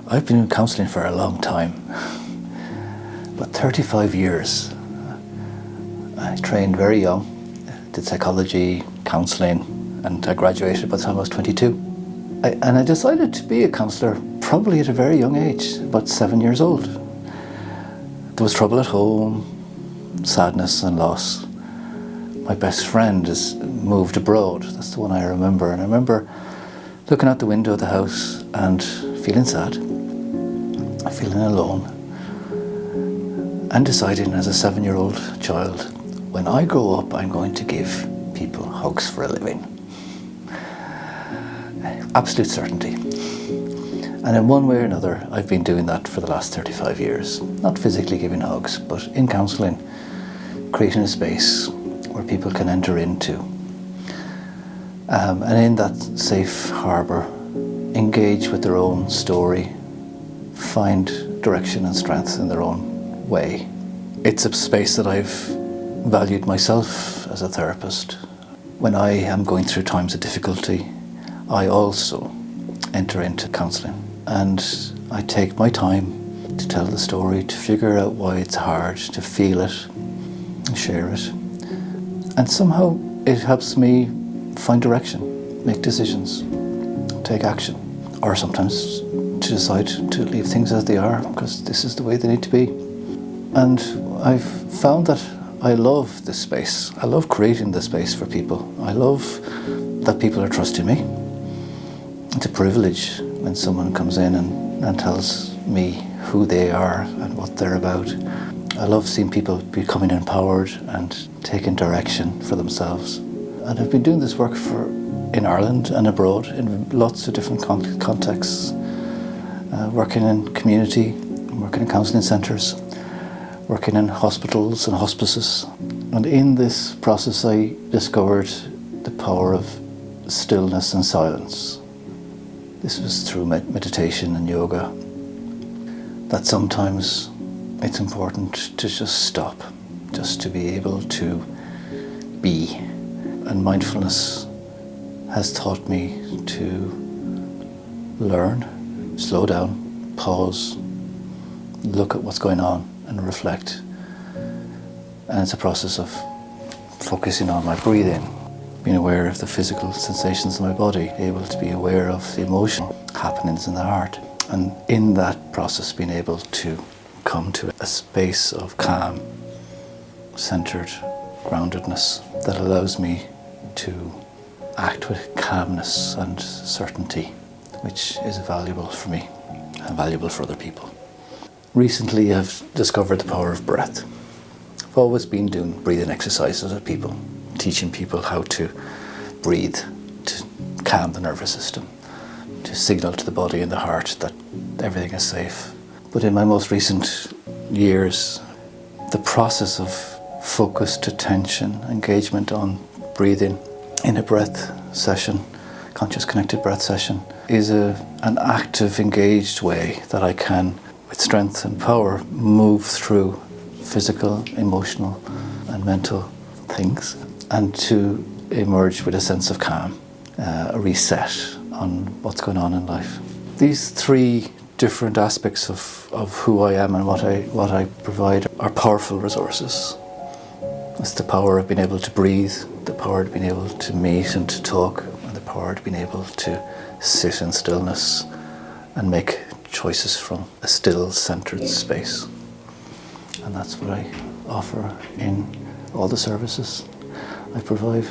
I've been in counselling for a long time, about 35 years. I trained very young, did psychology, counselling, and I graduated by the time I was 22. And I decided to be a counsellor probably at a very young age, about 7 years old. There was trouble at home, sadness and loss. My best friend has moved abroad, that's the one I remember. And I remember looking out the window of the house and feeling sad, feeling alone, and deciding as a 7-year-old child, when I grow up, I'm going to give people hugs for a living. Absolute certainty. And in one way or another, I've been doing that for the last 35 years. Not physically giving hugs, but in counselling, creating a space where people can enter into. And in that safe harbour, engage with their own story, find direction and strength in their own way. It's a space that I've valued myself as a therapist. When I am going through times of difficulty, I also enter into counselling, and I take my time to tell the story, to figure out why it's hard, to feel it, and share it. And somehow it helps me find direction, make decisions, take action, or sometimes to decide to leave things as they are because this is the way they need to be. And I've found that I love this space. I love creating this space for people. I love that people are trusting me. It's a privilege when someone comes in and tells me who they are and what they're about. I love seeing people becoming empowered and taking direction for themselves. And I've been doing this work in Ireland and abroad in lots of different contexts. Working in community, working in counselling centres, working in hospitals and hospices. And in this process I discovered the power of stillness and silence. This was through meditation and yoga, that sometimes it's important to just stop, just to be able to be. And mindfulness has taught me to learn, slow down, pause, look at what's going on and reflect. And it's a process of focusing on my breathing, being aware of the physical sensations in my body, able to be aware of the emotional happenings in the heart. And in that process, being able to come to a space of calm, centered groundedness that allows me to act with calmness and certainty, which is valuable for me and valuable for other people. Recently, I've discovered the power of breath. I've always been doing breathing exercises with people, teaching people how to breathe, to calm the nervous system, to signal to the body and the heart that everything is safe. But in my most recent years, the process of focused attention, engagement on breathing in a breath session, conscious connected breath session, is an active, engaged way that I can, with strength and power, move through physical, emotional and mental things, and to emerge with a sense of calm, a reset on what's going on in life. These three different aspects of who I am and what I provide are powerful resources. It's the power of being able to breathe, the power of being able to meet and to talk, and the power of being able to sit in stillness and make choices from a still, centered space. And that's what I offer in all the services I provide.